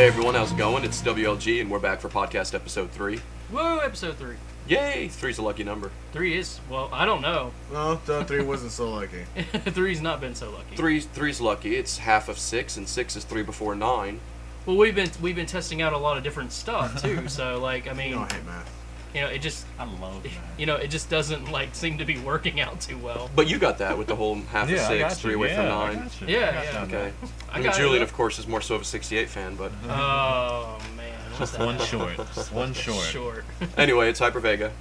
Hey everyone, how's it going? It's WLG and we're back for podcast episode 3. Whoa, episode 3. Yay! 3's a lucky number. 3 is, well, I don't know. No, 3 wasn't so lucky. 3's not been so lucky. 3's lucky. It's half of 6, and 6 is 3 before 9. Well, we've been testing out a lot of different stuff too. So like, I mean, You don't hate math. you know, it just, I love that. you know, it just doesn't like seem to be working out too well. But you got that with the whole half of 6, 3 away from 9. Yeah. Okay. I mean, got Julian, it. of course, is more so of a 68 fan, but Oh man, what's Just that? one short. Just one short. Short. anyway, it's Hyper Vega.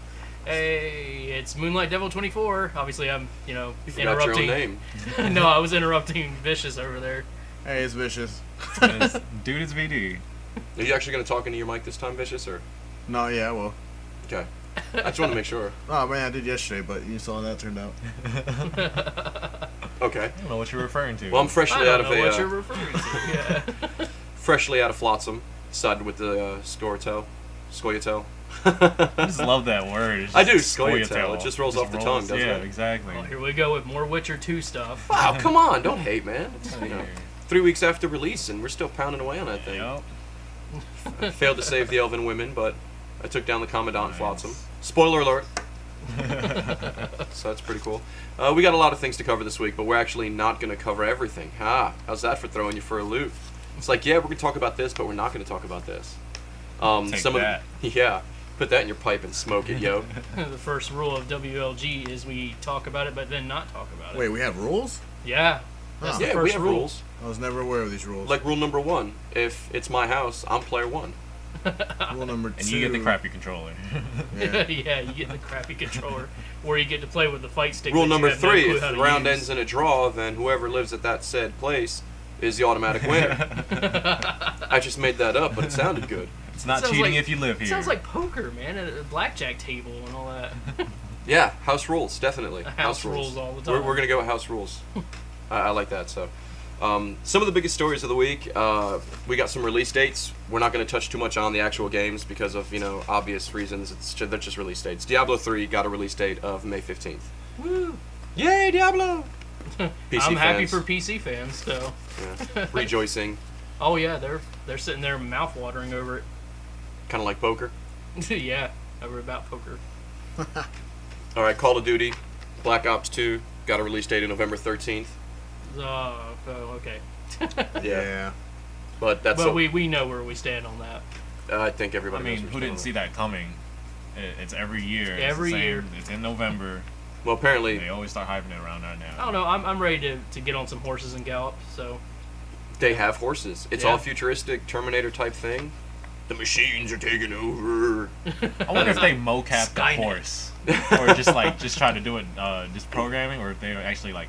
Hey, it's Moonlight Devil 24. Obviously, I'm, you know, You forgot your own interrupting. name. No, I was interrupting Vicious over there. Hey, it's Vicious. Dude, it's VD. Are you actually going to talk into your mic this time, Vicious, or? No, yeah, well. Okay. I just want to make sure. Oh, man, I did yesterday, but you saw how that turned out. Okay. I don't know what you're referring to. Well, I'm I freshly don't out of know what a you're referring to. Yeah. freshly out of Flotsam. Sided with the Scoia'tael. I just love that word. It's I do, just Scoia'tael. It just rolls off the tongue, doesn't yeah, it? exactly. Well, here we go with more Witcher 2 stuff. Wow, come on, don't hate, man. It's, you know, 3 weeks after release, and we're still pounding away on that thing. Yep. I failed to save the elven women, but I took down the Commandant Nice. Flotsam. Spoiler alert. So that's pretty cool. We got a lot of things to cover this week, but we're actually not going to cover everything. How's that for throwing you for a loop? It's like, yeah, we're going to talk about this, but we're not going to talk about this. Take that. Yeah, put that in your pipe and smoke it, yo. The first rule of WLG is we talk about it, but then not talk about it. Wait, we have rules? Yeah. That's the Yeah, first we have rule. rules. I was never aware of these rules. Like rule number 1, if it's my house, I'm player 1. Rule number 2. And you get the crappy controller. Yeah. Yeah, you get the crappy controller where you get to play with the fight stick. Rule that you number have no 3, clue if how the to round use. ends in a draw, then whoever lives at that said place is the automatic winner. I just made that up, but it sounded good. It's not Sounds cheating like- if you live here. Sounds like poker, man, at a blackjack table and all that. Yeah, house rules, definitely. House rules all the time. We're going to go with house rules. I like that, so. Some of the biggest stories of the week, we got some release dates. We're not going to touch too much on the actual games because of, you know, obvious reasons. They're just release dates. Diablo 3 got a release date of May 15th. Woo! Yay, Diablo! PC I'm happy fans. for PC fans, so. Yeah. Rejoicing. Oh yeah, they're sitting there mouth watering over it. Kind of like poker. Yeah, over about poker. All right, Call of Duty, Black Ops 2, got a release date of November 13th. Oh, okay. Yeah. But that's But all, we know where we stand on that. I think I everybody mean, knows who what's didn't going see on. that coming? It's every year. Every it's the same. year. It's in November. Well, apparently They always start hyping it around that now. I don't know. I'm ready to get on some horses and gallop. So they have horses. It's Yeah. all futuristic Terminator type thing. The machines are taking over. I wonder if they mocap Skynet. the horse, or just try to do it, just programming, or if they actually like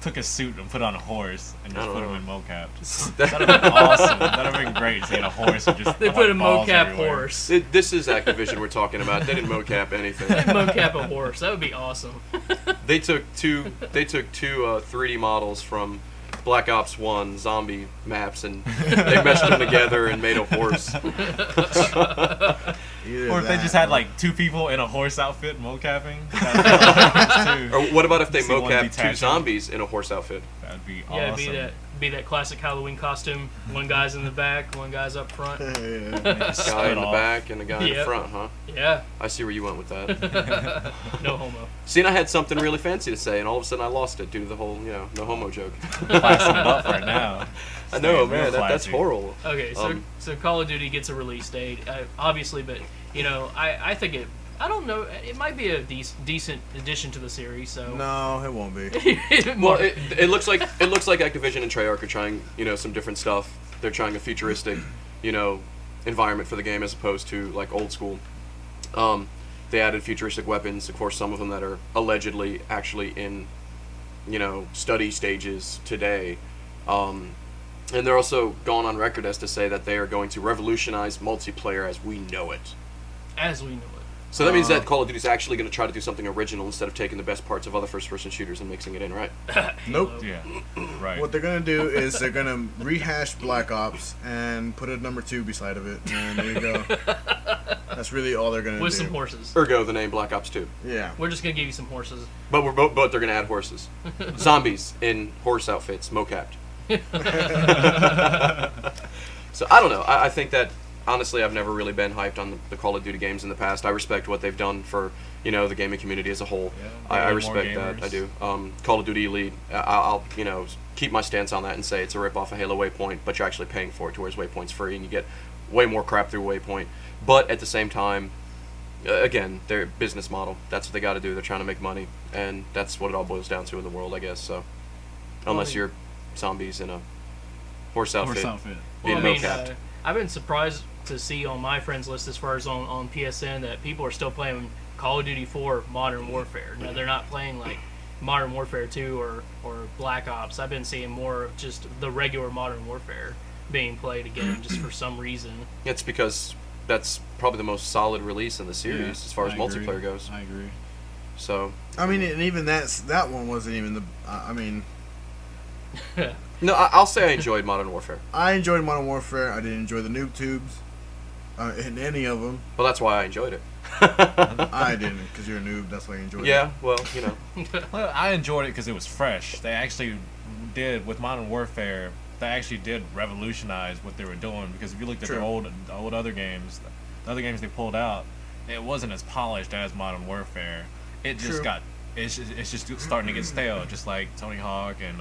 took a suit and put on a horse and I just don't put know. him in mocap. That'd have been awesome. That'd have been great seeing a horse and just they put a balls mocap everywhere. horse. This is Activision we're talking about. They didn't mocap anything. Mocap a horse. That would be awesome. They took two 3D models from Black Ops 1 zombie maps and they meshed them together and made a horse. Either Or if they that just had or- like 2 people in a horse outfit mocapping. That'd be Or what about if they See one mocap 2 detaching. zombies in a horse outfit? That'd be Yeah, awesome. be that classic Halloween costume. One guy's in the back, one guy's up front. Yeah. A guy in the off. back and a guy in the Yep. front, huh? Yeah, I see where you went with that. no homo. See, and I had something really fancy to say, and all of a sudden I lost it due to the whole, no homo joke. Classing it up right now. I know, Staying man, real that's classy. horrible. Okay, so Um, Call of Duty gets a release date, obviously, but you know, I think it. I don't know. It might be a decent addition to the series. So No, it won't be. Well, it looks like Activision and Treyarch are trying, some different stuff. They're trying a futuristic, environment for the game as opposed to like old school. They added futuristic weapons, of course, some of them that are allegedly actually in, study stages today. And they're also gone on record as to say that they are going to revolutionize multiplayer as we know it. as we know it. So that means that Call of Duty is actually going to try to do something original instead of taking the best parts of other first-person shooters and mixing it in, right? Nope. Yeah, right. What they're gonna do is they're gonna rehash Black Ops and put a number 2 beside of it, and there you go. That's really all they're gonna With do. some horses. Ergo, the name Black Ops 2. Yeah. We're just gonna give you some horses. But they're going to add horses. Zombies in horse outfits, mocapped. So I don't know. I think that honestly, I've never really been hyped on the Call of Duty games in the past. I respect what they've done for the gaming community as a whole. Yeah, I more respect that. gamers. I do. Call of Duty Elite. I'll keep my stance on that and say it's a rip off of Halo Waypoint, but you're actually paying for it. To whereas Waypoint's free and you get way more crap through Waypoint. But at the same time, again, their business model. That's what they got to do. They're trying to make money, and that's what it all boils down to in the world, I guess. So, unless you're zombies in a horse outfit, being Well, I mean, mocapped. I've been surprised to see on my friends list as far as on PSN that people are still playing Call of Duty 4 Modern Warfare. Now, they're not playing like Modern Warfare 2 or Black Ops. I've been seeing more of just the regular Modern Warfare being played again just for some reason. It's because that's probably the most solid release in the series as far as multiplayer goes. I agree. So I mean, and even that one wasn't even the. I mean, no, I'll say I enjoyed Modern Warfare. I enjoyed Modern Warfare. I didn't enjoy the noob tubes, in any of them. Well, that's why I enjoyed it. I didn't, because you're a noob. That's why you enjoyed it. Yeah, well, Well, I enjoyed it because it was fresh. They actually did with Modern Warfare. They actually did revolutionize what they were doing, because if you looked at True. the old other games, the other games they pulled out, it wasn't as polished as Modern Warfare. It just True. it's just starting to get stale, just like Tony Hawk and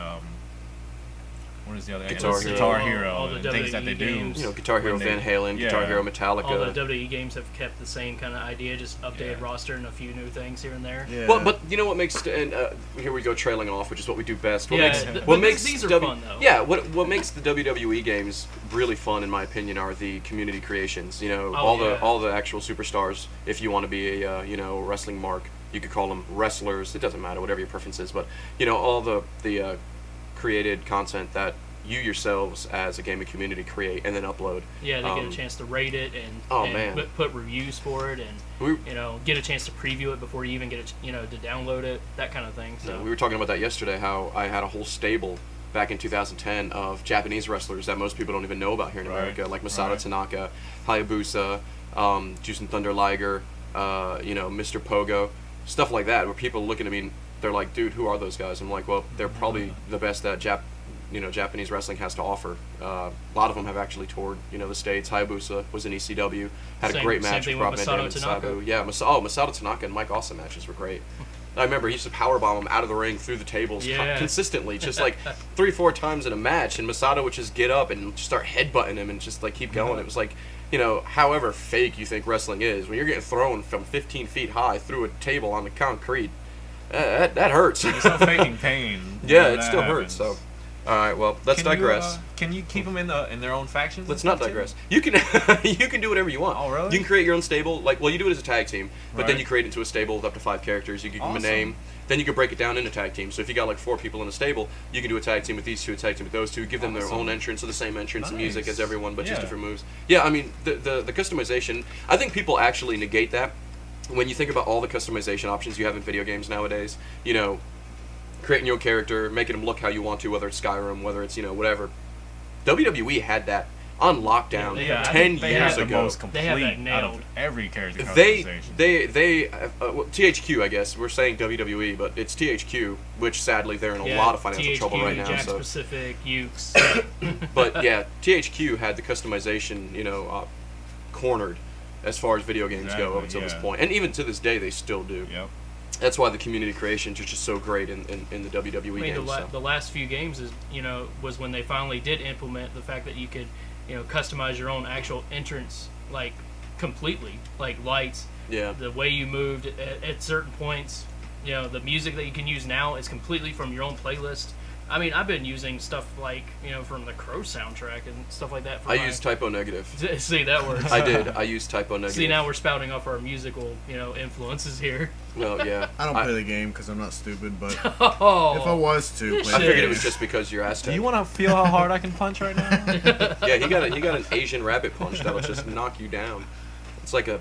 what is the other Guitar Hero all the and things that they WWE do. games. Guitar Hero, When they- Van Halen, Guitar yeah. Hero, All the Metallica. WWE games have kept the same kind of idea, just updated roster and a few new things here and there. Yeah. But you know what makes and here we go trailing off, which is what we do best. What Yeah, makes but what makes these are fun, though. Yeah, what makes the WWE games really fun, in my opinion, are the community creations. All the actual superstars. If you want to be a wrestling mark, you could call them wrestlers. It doesn't matter, whatever your preference is. But all the created content that you yourselves as a gaming community create and then upload. Yeah, they get a chance to rate it and, Oh, and man. put reviews for it and We- get a chance to preview it before you even get to download it, that kind of thing. So We were talking about that yesterday, how I had a whole stable back in 2010 of Japanese wrestlers that most people don't even know about here in Right, America, like Masato right. Tanaka, Hayabusa, Jushin Thunder Liger, Mr. Pogo, stuff like that, where people looking at me, they're like, dude, who are those guys? I'm like, well, they're probably the best that Japanese wrestling has to offer. A lot of them have actually toured, the States. Hayabusa was in ECW, had a Same- great same match thing with with Rob Van Dam Masato and Tanaka. Sabu. Yeah, Masato Tanaka and Mike Awesome matches were great. I remember he used to powerbomb him out of the ring through the tables Yeah. consistently, just like 3-4 times in a match, and Masato would just get up and just start headbutting him and just like keep going. It was like, however fake you think wrestling is, when you're getting thrown from 15 feet high through a table on the concrete, that hurts. It's not faking pain. Yeah, when it that still hurts. happens. So, all right, well, let's digress. Can you keep them in their own factions? Let's and not stuff, too? digress. You can you can do whatever you want. Oh, really? You can create your own stable. You do it as a tag team, but then Right. you create it into a stable with up to 5 characters. You give them a Awesome. name. Then you can break it down into tag teams. So if you got 4 people in a stable, you can do a tag team with these 2, a tag team with those 2. Give them their Awesome. own entrance or the same entrance and music Nice. as everyone, but just Yeah. different moves. Yeah, I mean the customization. I think people actually negate that when you think about all the customization options you have in video games nowadays. Creating your own character, making them look how you want to, whether it's Skyrim, whether it's whatever. WWE had that on lockdown Yeah, I 10 think they years had the ago. most complete They have that out nailed. of every character They customization. well, THQ, I guess we're saying WWE, but it's THQ, which sadly they're in a lot of financial trouble right now. Jack So, Pacific, Ukes. but yeah, THQ had the customization, cornered as far as video games go up Exactly, until this yeah. point, and even to this day they still do. Yep. That's why the community creations are just so great in the WWE I mean, games. so. the last few games was when they finally did implement the fact that you could, customize your own actual entrance, completely, lights, Yeah. the way you moved at certain points. The music that you can use now is completely from your own playlist. I mean, I've been using stuff from the Crow soundtrack and stuff like that. For I my- used Typo Negative. See, that works. I did. I used Typo Negative. See, now we're spouting off our musical, influences here. Well, yeah. I don't play the game because I'm not stupid, but Oh, if I was to You play I the figured game, it was just because you're Aztec. Do you want to feel how hard I can punch right now? Yeah, he got an Asian rabbit punch that'll just knock you down. It's like a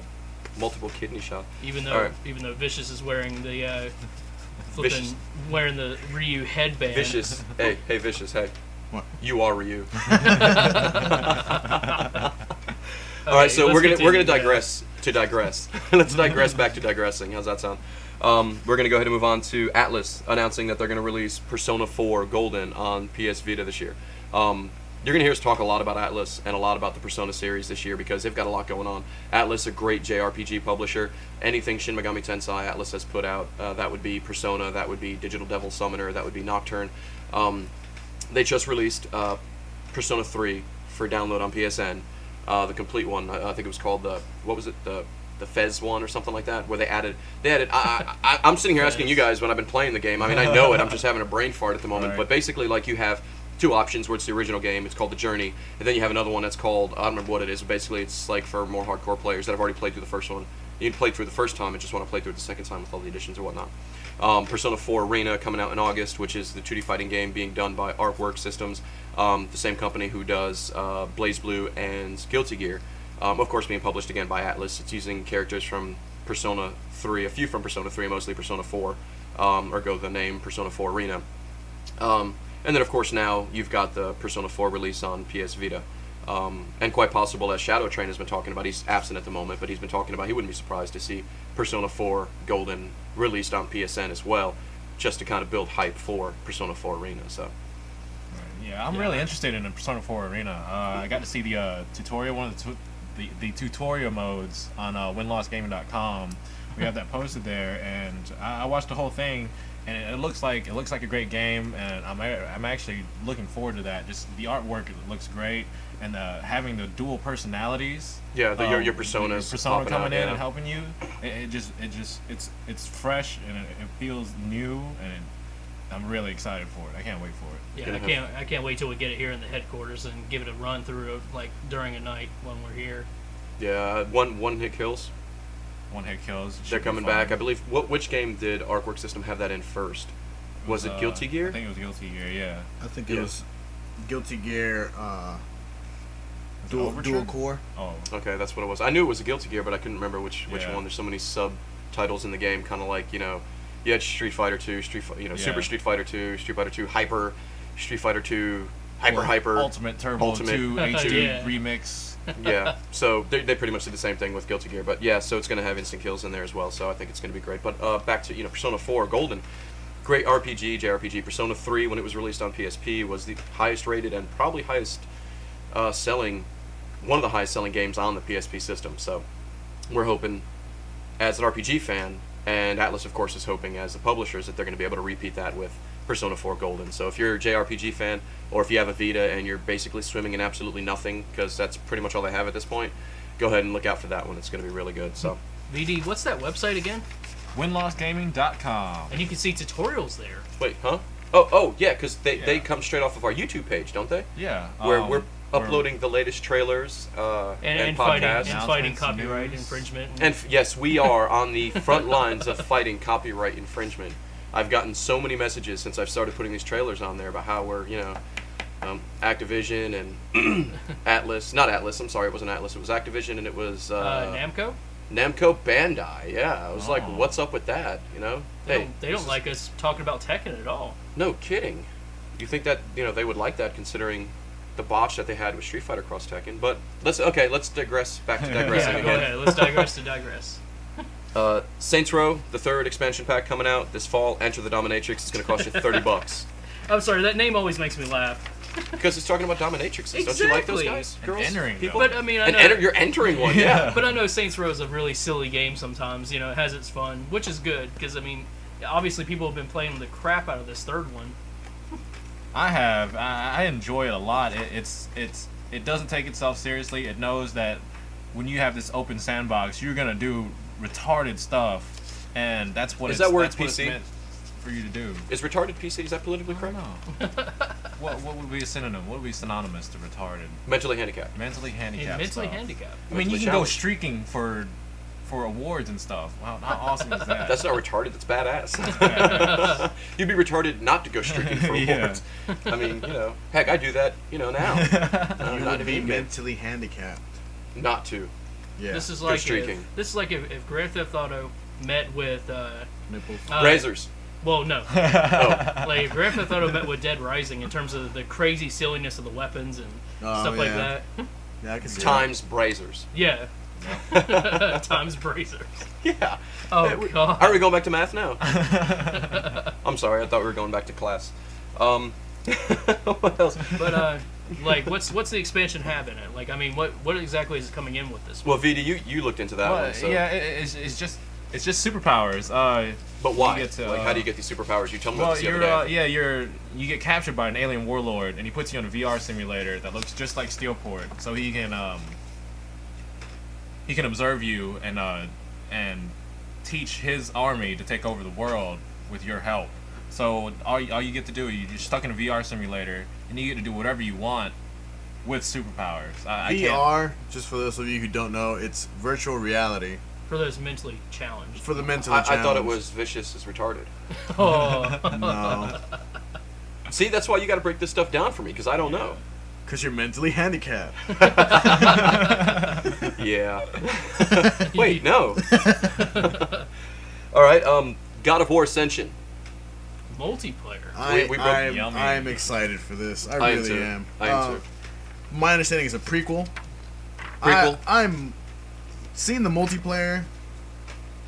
multiple kidney shot. even All right. though Vicious is wearing the Vicious. wearing the Ryu headband. Vicious. Hey, Vicious. Hey. What? You are Ryu. All Okay, right, so let's we're gonna continue, digress to digress. Let's digress back to digressing. How's that sound? We're gonna go ahead and move on to Atlas announcing that they're gonna release Persona 4 Golden on PS Vita this year. you're gonna hear us talk a lot about Atlas and a lot about the Persona series this year because they've got a lot going on. Atlas, a great JRPG publisher. Anything Shin Megami Tensei Atlas has put out, that would be Persona, that would be Digital Devil Summoner, that would be Nocturne. They just released Persona 3 for download on PSN, the complete one. I think it was called the Fez one or something like that, where they added. I'm sitting here asking you guys when I've been playing the game. I mean, I know it. I'm just having a brain fart at the moment. Right. But basically, like, you have two options where it's the original game. It's called The Journey, and then you have another one that's called, I don't remember what it is. But basically, it's like for more hardcore players that have already played through the first one. You can play through the first time and just want to play through it the second time with all the additions or whatnot. Persona 4 Arena coming out in August, which is the 2D fighting game being done by Artwork Systems, the same company who does BlazBlue and Guilty Gear. Of course, being published again by Atlas. It's using characters from Persona 3, a few from Persona 3, mostly Persona 4, ergo the name Persona 4 Arena. And then, of course, now you've got the Persona 4 release on PS Vita. And quite possible, as Shadow Train has been talking about, he's absent at the moment, but he's been talking about he wouldn't be surprised to see Persona 4 Golden released on PSN as well, just to kind of build hype for Persona 4 Arena. So, Yeah, I'm really interested in the Persona 4 Arena. I got to see the tutorial, one of the tutorial modes on winlostgaming.com. We have that posted there, and I watched the whole thing, and it looks like a great game, and I'm actually looking forward to that. Just the artwork, it looks great, and having the dual personalities. yeah, your personas. Your persona popping coming out, in yeah. and helping you. It's fresh and it feels new, and I'm really excited for it. I can't wait for it. Yeah, I can't wait till we get it here in the headquarters and give it a run through like during a night when we're here. Yeah, one hit kills. One hit kills. They're coming back. I believe. Which game did Artwork System have that in first? Was it Guilty Gear? I think it was Guilty Gear. Yeah. I think it was Guilty Gear Overture? Dual Core. Oh. Okay, that's what it was. I knew it was a Guilty Gear, but I couldn't remember which Yeah. one. There's so many subtitles in the game, kind of like, you had Street Fighter 2, Super Street Fighter 2, Street Fighter 2 Hyper, Street Fighter 2 Hyper, Ultimate Turbo Ultimate 2 HD Yeah. remix. yeah. So they pretty much did the same thing with Guilty Gear, but yeah. So it's gonna have instant kills in there as well. So I think it's gonna be great. But back to Persona 4 Golden, great RPG, JRPG. Persona 3 when it was released on PSP was the highest rated and probably highest selling, one of the highest selling games on the PSP system. So we're hoping, as an RPG fan, and Atlas of course is hoping as the publishers, that they're going to be able to repeat that with Persona 4 Golden. So if you're a JRPG fan, or if you have a Vita and you're basically swimming in absolutely nothing, because that's pretty much all they have at this point, go ahead and look out for that one. It's going to be really good. So VD, what's that website again? winlostgaming.com. And you can see tutorials there. wait, huh? Oh yeah, because they come straight off of our YouTube page, don't they? Yeah. Where we're uploading the latest trailers and podcasts. fighting Announcements, copyright news. infringement. And yes, we are on the front lines of fighting copyright infringement. I've gotten so many messages since I've started putting these trailers on there about how we're, Activision and Atlas. Not Atlas, I'm sorry, it wasn't Atlas. It was Activision and it was Namco? Namco Bandai. Yeah, I was like, Oh. what's up with that? They don't like us talking about Tekken at all. No kidding. You think that they would like that, considering the botch that they had with Street Fighter Cross Tekken? But let's digress back to digressing Yeah, go again. ahead. Let's digress to digress. Saints Row, the third expansion pack coming out this fall. Enter the Dominatrix. It's going to cost you $30 I'm sorry, that name always makes me laugh. because it's talking about dominatrixes. Don't you like those Exactly. guys, And girls, entering people? But I mean, I And know. you're entering one, yeah. But I know Saints Row is a really silly game sometimes. It has its fun, which is good because obviously people have been playing the crap out of this third one. I have. I enjoy it a lot. It doesn't take itself seriously. It knows that when you have this open sandbox, you're gonna do retarded stuff, and that's what Is it's, that word that's what it's PC? meant for you to do. Is retarded PC, is that politically I correct? don't know. What would be a synonym? What would be synonymous to retarded? Mentally handicapped. Mentally And handicapped. mentally stuff. handicapped. I mean, you Mentally can go challenged. streaking for awards and stuff. How awesome is that? That's not retarded, that's badass. You'd be retarded not to go streaking for Yeah. awards. I mean, heck, I do that, now. You Not would to be be mentally handicapped. Not to. Yeah. This is Go like streaking. if Grand Theft Auto met with Nipples. Razors. well, no, Oh. like if Grand Theft Auto met with Dead Rising in terms of the crazy silliness of the weapons and Oh, stuff like yeah. that. Yeah, I can see Times Brazers. Yeah. Times Brazers. Yeah. Oh Hey, god. Are we going back to math now? I'm sorry, I thought we were going back to class. What else? But Like, what's the expansion have in it? Like, I mean, what exactly is coming in with this? Well, Vita, you looked into that Well, one. So. yeah, it's just superpowers. But why? You get to, like, how do you get these superpowers? You told me Well, about this the other day. you get captured by an alien warlord, and he puts you on a VR simulator that looks just like Steelport, so he can observe you and teach his army to take over the world with your help. So all you get to do, you're stuck in a VR simulator, and you get to do whatever you want with superpowers. I can't. VR, just for those of you who don't know, it's virtual reality. For those mentally challenged. For the mentally I challenged. thought it was Vicious is retarded. Oh. No. See, that's why you got to break this stuff down for me, because I don't know. Because you're mentally handicapped. Yeah. Wait, no. All right, God of War Ascension. Multiplayer. I'm excited for this. I really am. I am too. My understanding is a prequel. Prequel? I'm seeing the multiplayer.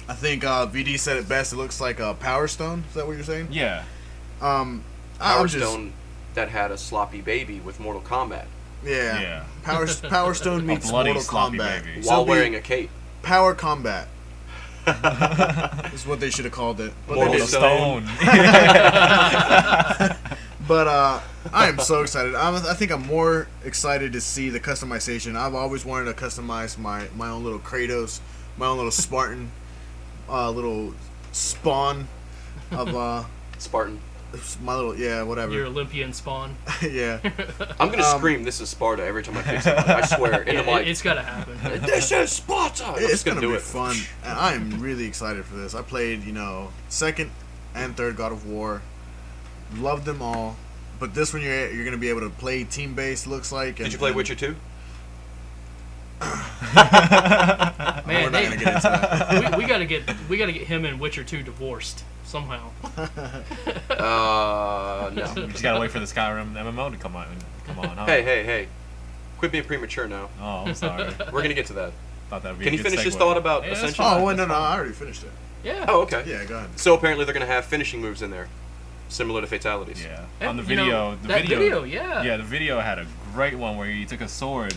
I think VD said it best. It looks like a Power Stone. Is that what you're saying? Yeah. Power Stone that had a sloppy baby with Mortal Kombat. Yeah. Yeah. Power Stone meets bloody Mortal sloppy Kombat. baby. So While it'll be wearing a cape. Power Combat. Is what they should have called it. But Mortal they Mortal didn't. Stone. But I am so excited. I think I'm more excited to see the customization. I've always wanted to customize my own little Kratos, my own little Spartan, little spawn of Spartan. my little whatever. Your Olympian spawn. Yeah. I'm going to scream, this is Sparta, every time I pick something. I swear, in the mic. It's gotta happen. This is Sparta! I'm It's just gonna do be it. fun, and I am really excited for this. I played, second and third God of War, loved them all, but this one you're gonna be able to play team based. Looks like. Did you play Witcher 2? Man, we're not gonna get into that. we gotta get him and Witcher 2 divorced somehow. No. You just gotta wait for the Skyrim MMO to come on. Huh? Hey. Quit being premature now. Oh, I'm sorry. We're going to get to that. Thought that would be Can a you good finish this segue. thought about Yeah, that's Ascension? fine. Oh wait, no, I already finished it. Yeah. Oh, okay. Yeah, go ahead. So apparently they're going to have finishing moves in there, similar to fatalities. Yeah. And, On the you know, video, that video, yeah. Yeah, the video had a great one where he took a sword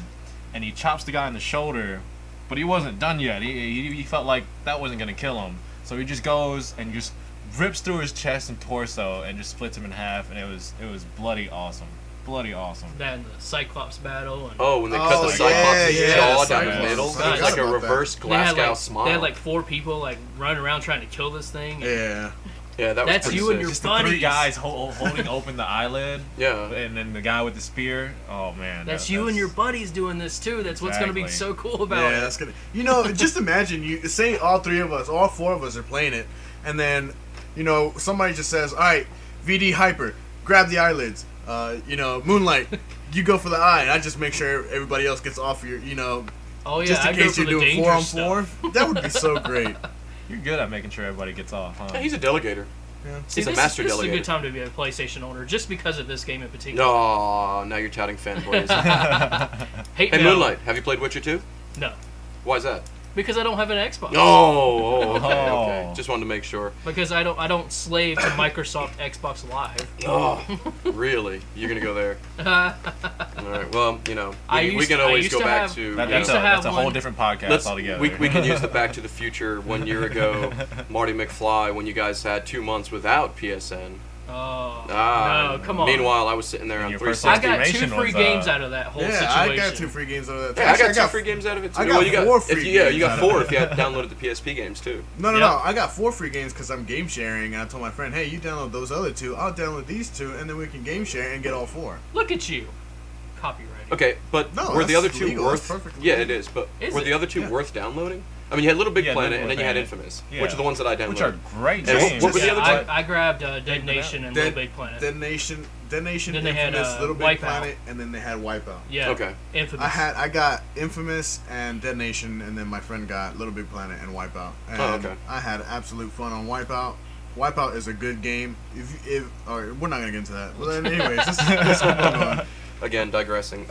and he chops the guy in the shoulder, but he wasn't done yet. He felt like that wasn't gonna kill him, so he just goes and just rips through his chest and torso and just splits him in half, and it was bloody awesome. Bloody awesome. That and the Cyclops battle. And Oh, when they cut the Cyclops' yeah, jaw the down the Cyclops. middle, I it's forgot like a about that. reverse Glasgow smile. They had like 4 people like running around trying to kill this thing. Yeah. Yeah, that was That's pretty you sick. and your Just the buddies. 3 guys holding open the eyelid, Yeah. and then the guy with the spear. Oh man. That's you and your buddies doing this too. That's what's gonna be Exactly. so cool about Yeah, it. that's gonna. Just imagine you say all 3 of us, all 4 of us are playing it, and then somebody just says, "All right, VD Hyper, grab the eyelids. Moonlight, you go for the eye, and I just make sure everybody else gets off your, Oh yeah, just in I go case for you're the doing 4 on dangerous 4. That would be so great. You're good at making sure everybody gets off, huh? Yeah, he's a delegator. Yeah. See, He's a this master is a delegator. good time to be a PlayStation owner, just because of this game in particular. No, now you're touting fanboys. Hate Hey, mail. Moonlight, have you played Witcher 2? No, Why is that? because I don't have an Xbox. Okay. Oh. Just wanted to make sure. Because I don't slave to Microsoft Xbox Live. Oh, really? You're gonna go there? All right. Well, we can I always used go to back have- to. I That's used to have a whole one- different podcast altogether. We can use the Back to the Future 1 year ago, Marty McFly, when you guys had 2 months without PSN. Oh Ah, no, come on. Meanwhile, I was sitting there And on your first 360. I got 2 estimation free was, games out of that whole Yeah, situation. I got 2 free games out of that. Yeah, I Actually, got 2 free games out of it too. I got you got 4 free you games got out 4 of if you had downloaded the PSP games too. No, Yep. I got 4 free games because I'm game sharing, and I told my friend, hey, you download those other 2, I'll download these 2, and then we can game share and get all 4. Look at you, copyrighted. Okay, but No, were the that's other 2 legal. worth? That's perfectly Yeah, legal. it is. But Is were it? the other 2 Yeah. worth downloading? I mean, you had Little Big Yeah, Planet, Little and then you had Planet. Infamous, Yeah. which are the ones that I downloaded. Which are great And games. what were the other Yeah, two? I grabbed Dead Nation and Little Big Planet. Dead Nation, Then they had, Infamous, Little Big Wipeout. Planet, and then they had Wipeout. Yeah. Okay. Infamous. I got Infamous and Dead Nation, and then my friend got Little Big Planet and Wipeout. And Oh, okay. I had absolute fun on Wipeout. Wipeout is a good game. All right, we're not gonna get into that. But then anyways, let's move on. Again, digressing.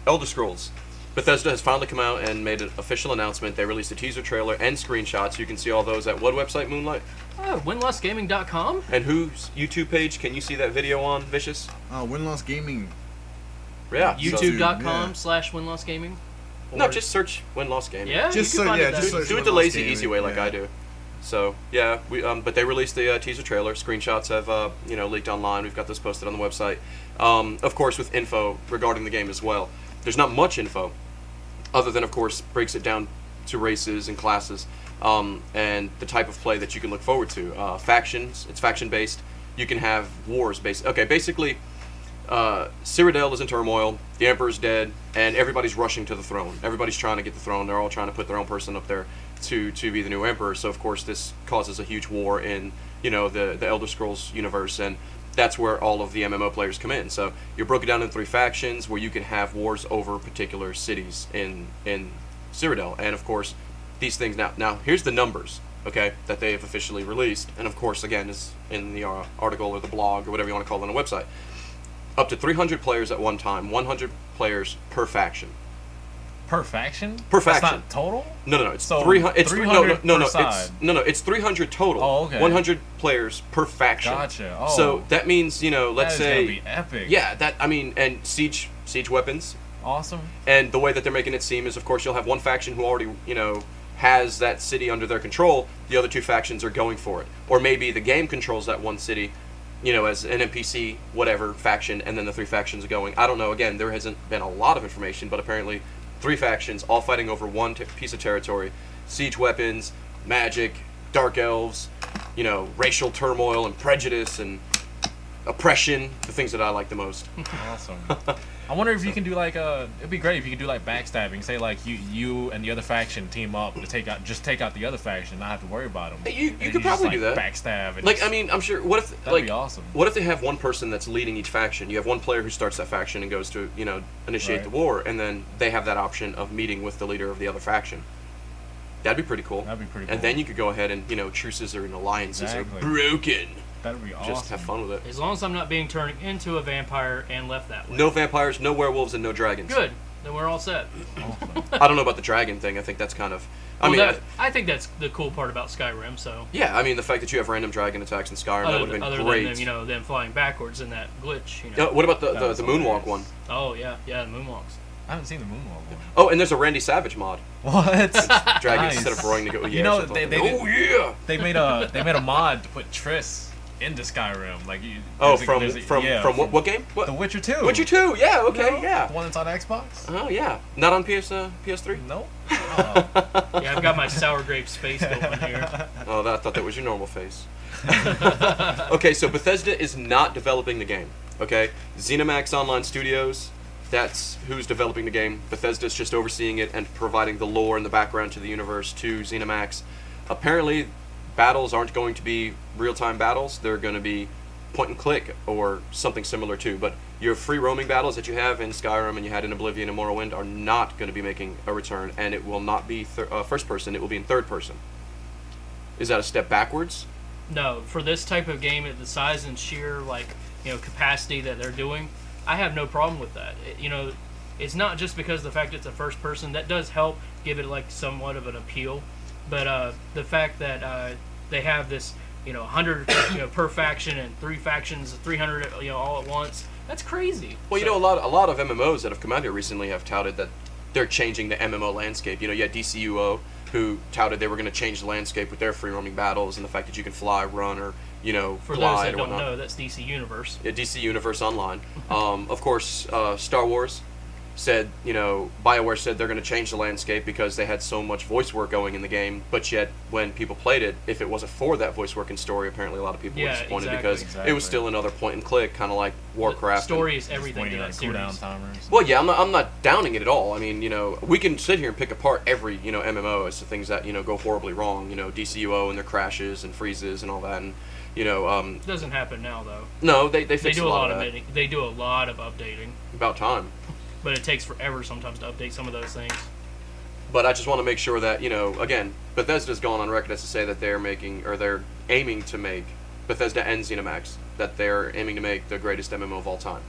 Elder Scrolls. Bethesda has finally come out and made an official announcement. They released a teaser trailer and screenshots. You can see all those at what website, Moonlight? winlostgaming.com. And whose YouTube page can you see that video on, Vicious? Win Loss Gaming. Yeah. so- YouTube.com/winlossgaming. No, just search Win Loss Gaming. Yeah, Just you can so- find yeah, it just there. search Do it Win the Loss lazy, Gaming, easy way like yeah. I do. So yeah, we but they released the teaser trailer. Screenshots have leaked online. We've got those posted on the website. Of course, with info regarding the game as well. There's not much info, other than of course breaks it down to races and classes, and the type of play that you can look forward to. Factions. It's faction based. You can have wars based. Okay, basically. Cyrodiil is in turmoil, the Emperor's dead, and everybody's rushing to the throne. Everybody's trying to get the throne. They're all trying to put their own person up there to be the new Emperor. So, of course, this causes a huge war in, the Elder Scrolls universe, and that's where all of the MMO players come in. So, you're broken down into 3 factions where you can have wars over particular cities in Cyrodiil. And, of course, these things... Now, here's the numbers, okay, that they have officially released. And, of course, again, is in the article or the blog or whatever you want to call it on the website. Up to 300 players at one time, 100 players per faction. Per faction? Per That's faction. not total? No, it's So 300. It's 300 no, per it's side. it's 300 total. Oh, okay. 100 players per faction. Gotcha. Oh. So that means let's That is say gonna be epic. yeah, and siege weapons, Awesome. and the way that they're making it seem is, of course, you'll have one faction who already has that city under their control. The other 2 factions are going for it, or maybe the game controls that one city. As an NPC, whatever, faction, and then the 3 factions are going. I don't know, again, there hasn't been a lot of information, but apparently 3 factions, all fighting over one piece of territory. Siege weapons, magic, dark elves, racial turmoil and prejudice and oppression, the things that I like the most. Awesome. I wonder if you can do it'd be great if you could do backstabbing. Say you and the other faction team up to take out the other faction, not have to worry about them. You could probably do that. Backstab. And I'm sure. What if that'd be awesome. What if they have one person that's leading each faction? You have one player who starts that faction and goes to initiate Right. the war, and then they have that option of meeting with the leader of the other faction. That'd be pretty cool. That'd be pretty cool. And then you could go ahead and truces and alliances Exactly. are broken. That'd be awesome. Just have fun with it. As long as I'm not being turned into a vampire and left that way. No vampires, no werewolves, and no dragons. Good. Then we're all set. Awesome. I don't know about the dragon thing. I think that's kind of. I think that's the cool part about Skyrim. So. Yeah, the fact that you have random dragon attacks in Skyrim, that would have been other great. than them flying backwards in that glitch. What about That the was moonwalk hilarious. one? Oh yeah, the moonwalks. I haven't seen the Moonwalk one. Oh, and there's a Randy Savage mod. What? Dragons Nice. instead of roaring to go. Yeah, You know, or something they like that. did- Oh yeah. They made a mod to put Triss into Skyrim. Oh, there's a- from what game? What? The Witcher 2. Witcher 2. Yeah. Okay. You know, Yeah. The one that's on Xbox. Oh yeah. Not on PS3. Nope. Yeah, I've got my sour grape space going here. Oh, I thought that was your normal face. Okay, so Bethesda is not developing the game. Okay, ZeniMax Online Studios, that's who's developing the game. Bethesda's just overseeing it and providing the lore and the background to the universe to ZeniMax. Apparently, battles aren't going to be real-time battles. They're going to be point and click or something similar too. But your free roaming battles that you have in Skyrim and you had in Oblivion and Morrowind are not going to be making a return, and it will not be first person. It will be in third person. Is that a step backwards? No, for this type of game at the size and sheer capacity that they're doing, I have no problem with that. It's not just because of the fact it's a first person that does help give it somewhat of an appeal, but the fact that they have this 100 per faction and 3 factions, 300 all at once. That's crazy. Well, a lot of MMOs that have come out here recently have touted that they're changing the MMO landscape. You had DCUO, who touted they were going to change the landscape with their free roaming battles and the fact that you can fly, run, or For those glide that or don't whatnot. know, that's DC Universe. Yeah, DC Universe Online. Of course, Star Wars said, BioWare said they're going to change the landscape because they had so much voice work going in the game, but yet when people played it, if it wasn't for that voice work and story, apparently a lot of people were Yeah, disappointed exactly. because it was still another point and click, kind of like Warcraft. The story is everything Waiting to on that cooldown series. timers. Well, yeah, I'm not downing it at all. I mean, we can sit here and pick apart every, MMO as to things that, go horribly wrong. DCUO and their crashes and freezes and all that, and It doesn't happen now though. no, they They fixed do a lot of that. They do a lot of updating, About time. but it takes forever sometimes to update some of those things. But I just want to make sure that, again, Bethesda's gone on record as to say that they're aiming to make, Bethesda and ZeniMax, that they're aiming to make the greatest MMO of all time.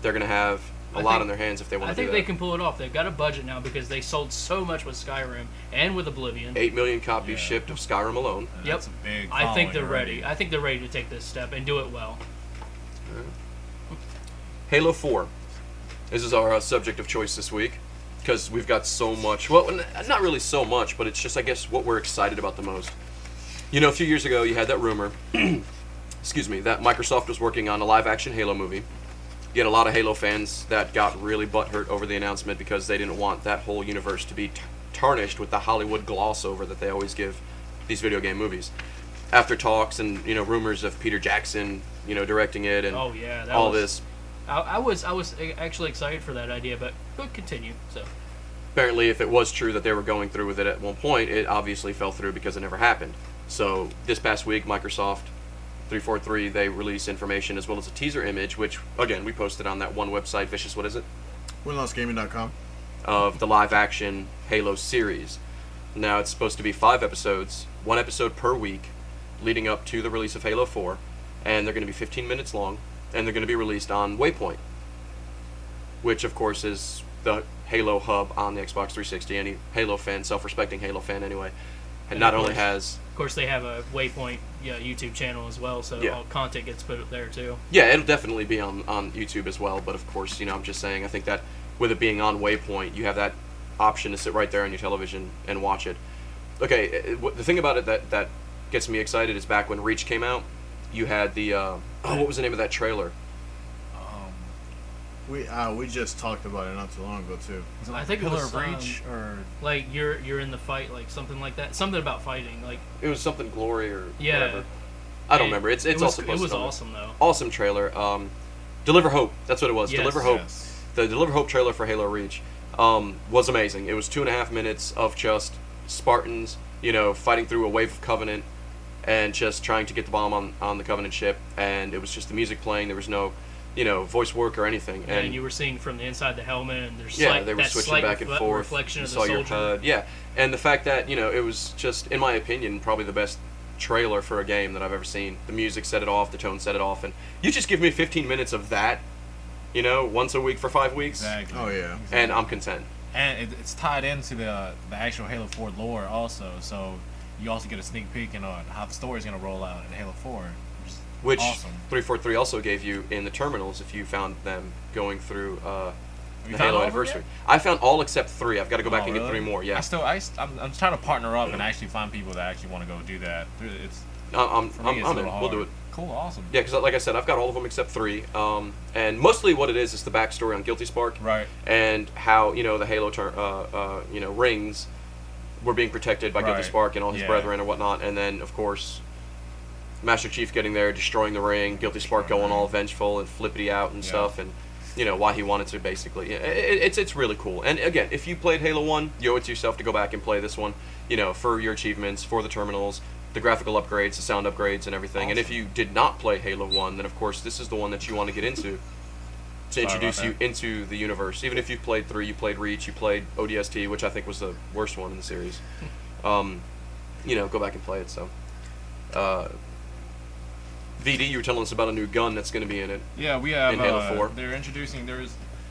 They're going to have a lot in their hands if they want I to do think that. they can pull it off. They've got a budget now because they sold so much with Skyrim and with Oblivion. 8 million copies Yeah. shipped of Skyrim alone. And Yep. That's a big I think following they're already. ready. I think they're ready to take this step and do it well. Halo 4. This is our subject of choice this week because we've got so much. Well, not really so much, but it's just, I guess, what we're excited about the most. You know, a few years ago, you had that rumor, excuse me, that Microsoft was working on a live-action Halo movie. You had a lot of Halo fans that got really butthurt over the announcement because they didn't want that whole universe to be tarnished with the Hollywood gloss over that they always give these video game movies. After talks and, you know, rumors of Peter Jackson, you know, directing it and Oh yeah, that all was, this. I was actually excited for that idea, but continue. So Apparently, if it was true that they were going through with it at one point, it obviously fell through because it never happened. So this past week, Microsoft 343, they released information as well as a teaser image, which, again, we posted on that one website, Vicious, what is it? WinLostGaming.com. Of the live-action Halo series. Now, it's supposed to be 5 episodes, 1 episode per week, leading up to the release of Halo 4, and they're going to be 15 minutes long, and they're going to be released on Waypoint, which, of course, is the Halo hub on the Xbox 360. Any Halo fan, self-respecting Halo fan anyway, and not only has... Of course, they have a Waypoint YouTube channel as well, so all content gets put up there too. Yeah, it'll definitely be on YouTube as well, but of course, you know, I'm just saying, I think that with it being on Waypoint, you have that option to sit right there on your television and watch it. Okay, the thing about it that gets me excited is back when Reach came out, you had the, what was the name of that trailer? We just talked about it not too long ago too. Is it like I think it Pillar was, of Reach or Like you're in the fight, like something like that. Something about fighting, like It was something Glory or Yeah. whatever. I don't remember. It's it was, all supposed it was to come. awesome though. Awesome trailer. Deliver Hope. That's what it was. Yes. Deliver Hope. Yes. The Deliver Hope trailer for Halo Reach was amazing. It was 2.5 minutes of just Spartans, you know, fighting through a wave of Covenant and just trying to get the bomb on the Covenant ship. And it was just the music playing. There was no, you know, voice work or anything. Yeah, and you were seeing from the inside the helmet, and there's yeah, slight, they were that switching slight back and forth. reflection You of the saw your soldier. HUD. Yeah, and the fact that, you know, it was just, in my opinion, probably the best trailer for a game that I've ever seen. The music set it off, the tone set it off, and you just give me 15 minutes of that, you know, once a week for 5 weeks, exactly. Oh yeah. and I'm content. And it's tied into the actual Halo 4 lore also, so you also get a sneak peek in on how the story's gonna roll out in Halo 4. Which Awesome. 343 also gave you in the terminals if you found them going through the found Halo all of them anniversary. yet? I found all except 3. I've got to go back Oh, and get really? 3 more. Yeah, I'm trying to partner up and actually find people that actually want to go do that. It's I'm for me, it's a in. little hard. We'll do it. Cool, awesome. Yeah, because like I said, I've got all of them except 3. And mostly what it is the backstory on Guilty Spark. Right. And how, you know, the Halo you know, rings were being protected by Guilty Right. Spark and all his Yeah. brethren and whatnot. And then, of course, Master Chief getting there, destroying the ring, Guilty Spark going all vengeful and flippity out and Yeah. stuff, and, you know, why he wanted to basically. It's really cool. And again, if you played Halo 1, you owe it to yourself to go back and play this one, you know, for your achievements, for the terminals, the graphical upgrades, the sound upgrades, and everything. And if Awesome. you did not play Halo 1, then of course this is the one that you want to get into to introduce about you into the universe. Even if you've played 3, you played Reach, you played ODST, which I think was the worst one in the series. You know, go back and play it. So, VD, you were telling us about a new gun that's going to be in it. Yeah, we have. In Halo 4. They're introducing.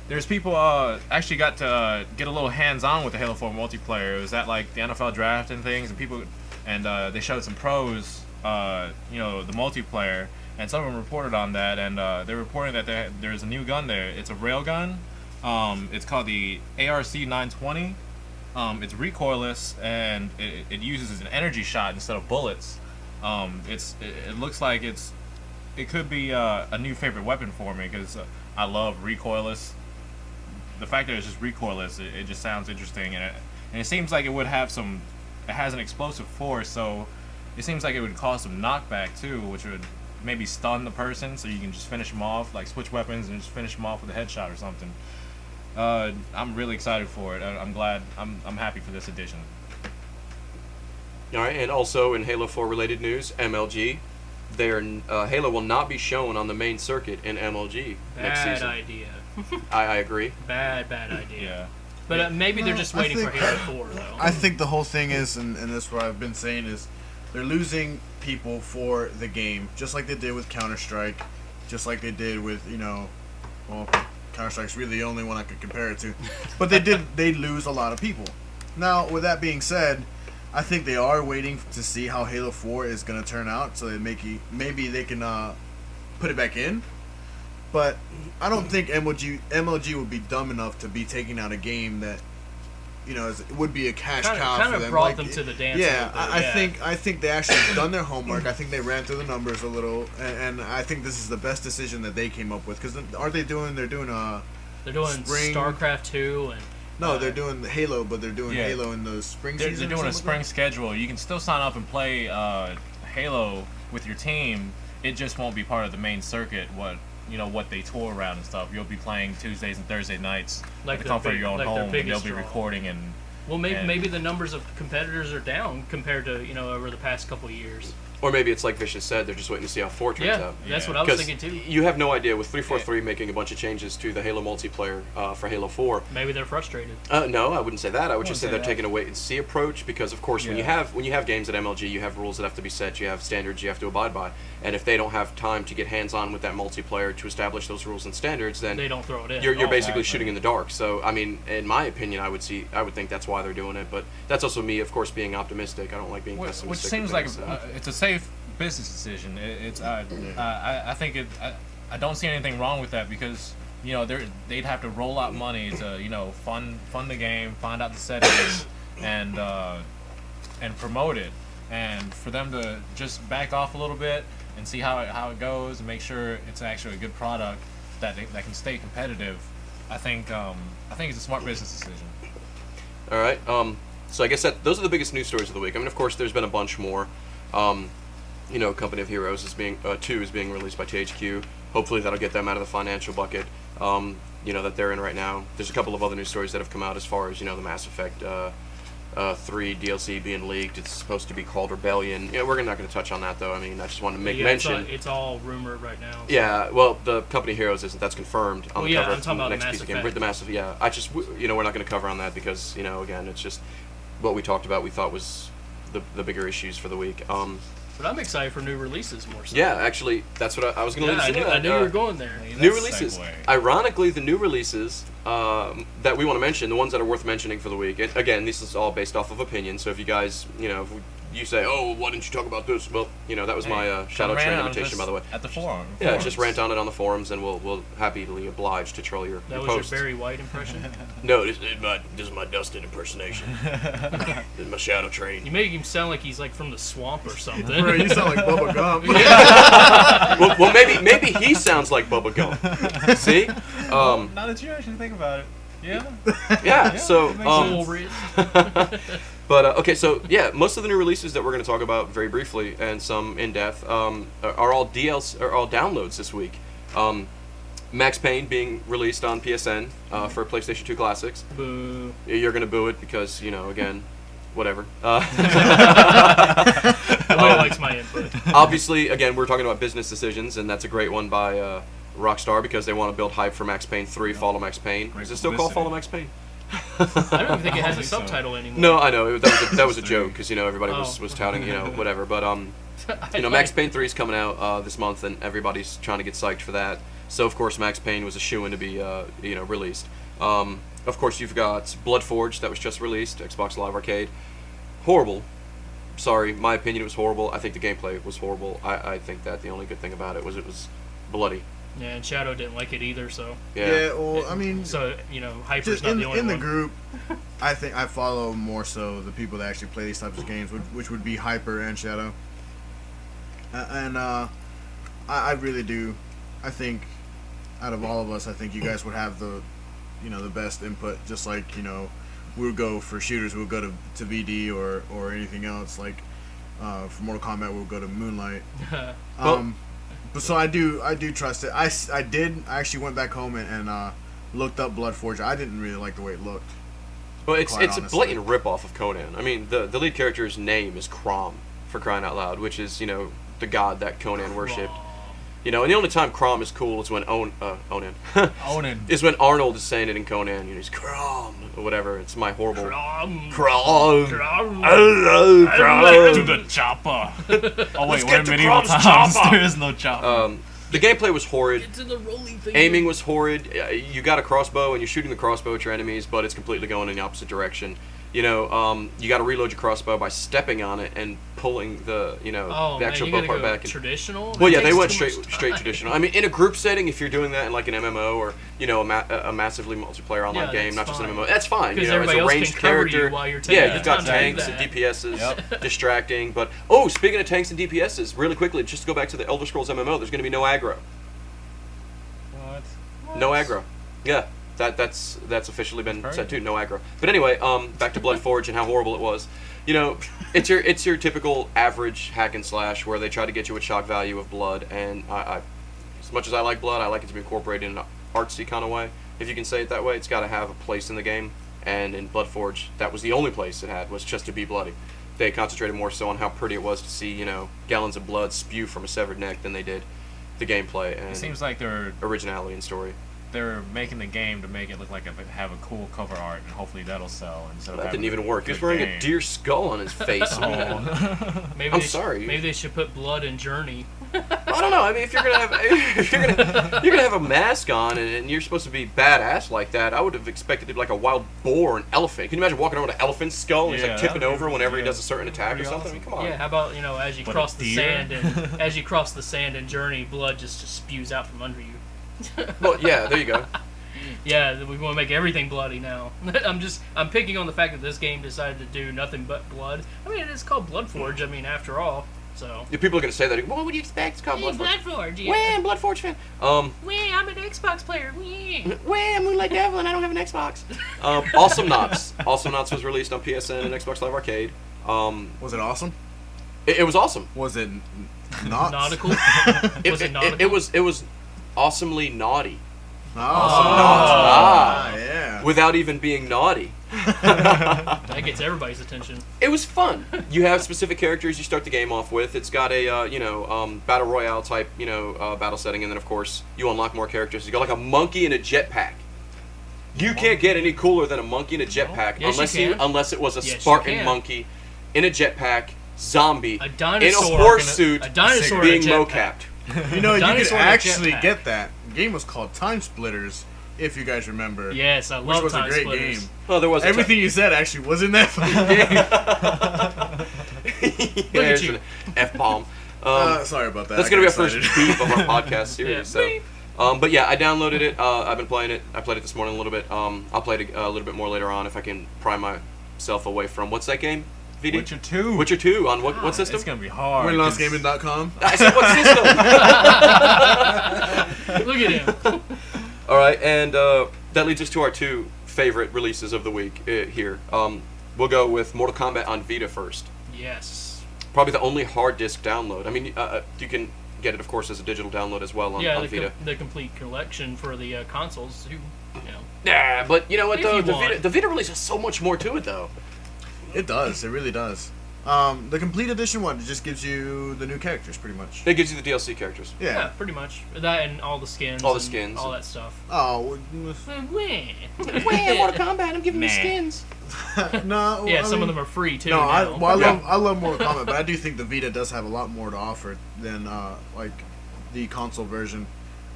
There's people actually got to get a little hands-on with the Halo 4 multiplayer. It was at like the NFL draft and things, and people, and they showed some pros. You know, the multiplayer, and some of them reported on that, and they're reporting that there's a new gun there. It's a rail gun. It's called the ARC 920. It's recoilless, and it uses an energy shot instead of bullets. It looks like it could be a new favorite weapon for me because I love recoilless. The fact that it's just recoilless, it just sounds interesting, and it seems like it would have some. It has an explosive force, so it seems like it would cause some knockback too, which would maybe stun the person, so you can just finish them off, like switch weapons and just finish them off with a headshot or something. I'm really excited for it. I'm glad. I'm happy for this edition. All right, and also in Halo 4 related news, MLG, Halo will not be shown on the main circuit in MLG next Bad season. idea. I agree. Bad idea. Yeah. But maybe they're just I waiting for think- Halo 4 though. I think the whole thing is, and that's what I've been saying, is they're losing people for the game, just like they did with Counter-Strike, just like they did with, you know, well, Counter-Strike's really the only one I could compare it to. But they lose a lot of people. Now, with that being said, I think they are waiting to see how Halo 4 is going to turn out, so that maybe they can put it back in. but I don't think MLG would be dumb enough to be taking out a game that, would be a cash cow for them. Kind of brought them to the dance. Yeah, I think they actually done their homework. I think they ran through the numbers a little, and I think this is the best decision that they came up with. Because aren't they doing? They're doing spring, StarCraft 2 and. No, they're doing Halo, but they're doing Halo in the spring season. They're doing a spring schedule. You can still sign up and play Halo with your team. It just won't be part of the main circuit. What they tour around and stuff. You'll be playing Tuesdays and Thursday nights at the comfort of your own home, and they'll be recording and. Well, maybe the numbers of competitors are down compared to over the past couple of years. Or maybe it's like Vicious said, they're just waiting to see how 4 turns out. That's what I was thinking too. You have no idea with 343 making a bunch of changes to the Halo multiplayer for Halo 4. Maybe they're frustrated. No, I wouldn't say that. I would just say they're taking a wait and see approach because, of course, when you have games at MLG, you have rules that have to be set, you have standards you have to abide by, and if they don't have time to get hands-on with that multiplayer to establish those rules and standards, then they don't throw it in. You're basically shooting in the dark. So, I mean, in my opinion, I would think that's why they're doing it, but that's also me, of course, being optimistic. I don't like being pessimistic. Which seems like it's a safe business decision. I think I don't see anything wrong with that because they'd have to roll out money to fund the game, find out the settings, and promote it, and for them to just back off a little bit and see how it goes and make sure it's actually a good product that can stay competitive. I think it's a smart business decision. All right. So I guess those are the biggest news stories of the week. I mean, of course, there's been a bunch more. Company of Heroes is being 2 is being released by THQ. Hopefully that'll get them out of the financial bucket that they're in right now. There's a couple of other news stories that have come out as far as the Mass Effect 3 DLC being leaked. It's supposed to be called Rebellion. We're not going to touch on that though. I mean, I just wanted to make mention. It's all rumored right now. So. Yeah, well, the Company of Heroes isn't. That's confirmed on the cover I'm talking of the about next piece of Mass game. The Massive, yeah. I just we're not going to cover on that because again, it's just what we talked about. We thought was the bigger issues for the week. But I'm excited for new releases more so. Yeah, actually, that's what I was going to lead into. I knew you were going there. New releases. Ironically, the new releases that we want to mention, the ones that are worth mentioning for the week. And again, this is all based off of opinion. So if you guys, if you say, "Oh, why didn't you talk about this?" Well, that was my Shadow Train invitation, by the way. At the forum. Yeah, just rant on it on the forums, and we'll happily oblige to troll your That was posts. your Barry White impression? No, this is my Dustin impersonation. This is my Shadow Train. You make him sound like he's like from the swamp or something. Bro, you sound like Bubba Gump. well, maybe he sounds like Bubba Gump. See? Now that you actually think about it. Yeah. Yeah. So. But okay, so yeah, most of the new releases that we're going to talk about very briefly and some in depth are all downloads this week. Max Payne being released on PSN for PlayStation 2 Classics. Boo. You're going to boo it because again, whatever. Nobody likes my input. Obviously, again, we're talking about business decisions, and that's a great one by Rockstar because they want to build hype for Max Payne 3, Follow Max Payne. Is it still called Follow Max Payne? I don't even think it has a subtitle anymore. No, I know that was a joke because everybody was touting whatever. But Max Payne 3 is coming out this month, and everybody's trying to get psyched for that. So of course Max Payne was a shoo-in to be released. Of course you've got Bloodforge that was just released, Xbox Live Arcade. Horrible. Sorry, my opinion, it was horrible. I think the gameplay was horrible. I think that the only good thing about it was bloody. Yeah, and Shadow didn't like it either, so. Yeah, well, I mean. So, Hyper's not the only one. In the group, I think I follow more so the people that actually play these types of games, which would be Hyper and Shadow. I really do. I think, out of all of us, I think you guys would have the best input. Just like, we would go for shooters, we would go to VD or anything else. Like, for Mortal Kombat, we would go to Moonlight. So I do trust it. I actually went back home and looked up Bloodforge. I didn't really like the way it looked. Well, it's a blatant ripoff of Conan. I mean, the lead character's name is Crom, for crying out loud, which is the god that Conan worshipped. And the only time Crom is cool is when Onan is when Arnold is saying it in Conan. He's Crom or whatever. It's my horrible Crom. Hello, To the chopper. Oh wait, we're in medieval times. There is no chopper. The gameplay was horrid. Get to the rolling finger. Aiming was horrid. You got a crossbow and you're shooting the crossbow at your enemies, but it's completely going in the opposite direction. You know, you got to reload your crossbow by stepping on it and pulling the, you know, Oh, the man, actual you bow gotta part go back. traditional? Well, It yeah, they takes went too much straight time. traditional. I mean, in a group setting, if you're doing that in like an MMO or, you know, a massively multiplayer online Yeah, game, not that's just an fine. MMO, that's fine. You Because know, as everybody a else ranged can cover character, you while you're taking yeah, the you've got time to do tanks and that. DPSs Yep. distracting. But oh, speaking of tanks and DPSs, really quickly, just to go back to the Elder Scrolls MMO, there's going to be no aggro. What? No aggro. Yeah, that's officially been That's said too. crazy. No aggro. But anyway, back to Bloodforge and how horrible it was. You know, it's your typical average hack and slash where they try to get you with shock value of blood. And I as much as I like blood, I like it to be incorporated in an artsy kind of way. If you can say it that way, it's got to have a place in the game. And in Bloodforge, that was the only place it had, was just to be bloody. They concentrated more so on how pretty it was to see, you know, gallons of blood spew from a severed neck than they did the gameplay It and seems like they're originality and story. making the game to make it look like have a cool cover art, and hopefully that'll sell instead of That having didn't even a work. He was good wearing a game. deer skull on his face. man. Oh. Maybe I'm they sorry. Maybe they should put blood in Journey. I don't know. I mean, if you're gonna have a mask on and you're supposed to be badass like that, I would have expected it to be like a wild boar or an elephant. Can you imagine walking around with an elephant's skull and he's Yeah, like tipping that'd be- over whenever he yeah, does a certain attack or pretty something? awesome. I mean, come on. Yeah, how about, you know, as you But cross a the deer? sand and as you cross the sand in Journey, blood just spews out from under you. Well, yeah. There you go. Yeah, we want to make everything bloody now. I'm picking on the fact that this game decided to do nothing but blood. I mean, it's called Bloodforge. I mean, after all, so. Yeah, people are gonna say that. What would you expect? It's called Bloodforge. Bloodforge, Wah, I'm a Bloodforge fan. Wee, I'm an Xbox player. Wee. Wah, I'm Moonlight Devil and I don't have an Xbox. Awesome Knots. Awesome Knots was released on PSN and Xbox Live Arcade. Was it awesome? It was awesome. Was it not? Nautical. Was it nautical? It was awesomely naughty. Awesome. Ah. Yeah. Without even being naughty. That gets everybody's attention. It was fun. You have specific characters you start the game off with. It's got a battle royale type battle setting, and then of course you unlock more characters. You got like a monkey in a jetpack. You can't get any cooler than a monkey in a jetpack Yes, you can. unless it was a Yes, you Spartan can. monkey in a jetpack, zombie, A in a dinosaur. horse suit, A dinosaur in a being jetpack. mocapped. You know, you could Dinosaur in a actually jetpack. get that. The game was called Time Splitters, if you guys remember. Yes, I Which love was a Time great Splitters. game. Oh, there was a Everything you said actually was in that fucking game. Look at you. F-bomb. Sorry about that. That's I gonna be our got first excited. beef of our podcast series. Yeah. So, but yeah, I downloaded it. I've been playing it. I played it this morning a little bit. I'll play it a little bit more later on if I can pry myself away from what's that game? VD? Witcher 2. Witcher 2 on what system? It's gonna be hard. 'cause- WinLostGaming.com. I said what system? Look at him. All right, and that leads us to our two favorite releases of the week here. We'll go with Mortal Kombat on Vita first. Yes. Probably the only hard disk download. I mean, you can get it, of course, as a digital download as well on Vita. The complete collection for the consoles. You know. Nah, but you know what If though? you The want. Vita release has so much more to it though. It does. It really does. The complete edition one just gives you the new characters, pretty much. It gives you the DLC characters. Yeah, Yeah. pretty much. That and all the skins. All the and skins. All that stuff. Oh, Mortal Kombat, I'm giving you skins. no. Yeah, I some mean, of them are free too. No, now. I love Mortal Kombat, but I do think the Vita does have a lot more to offer than like the console version.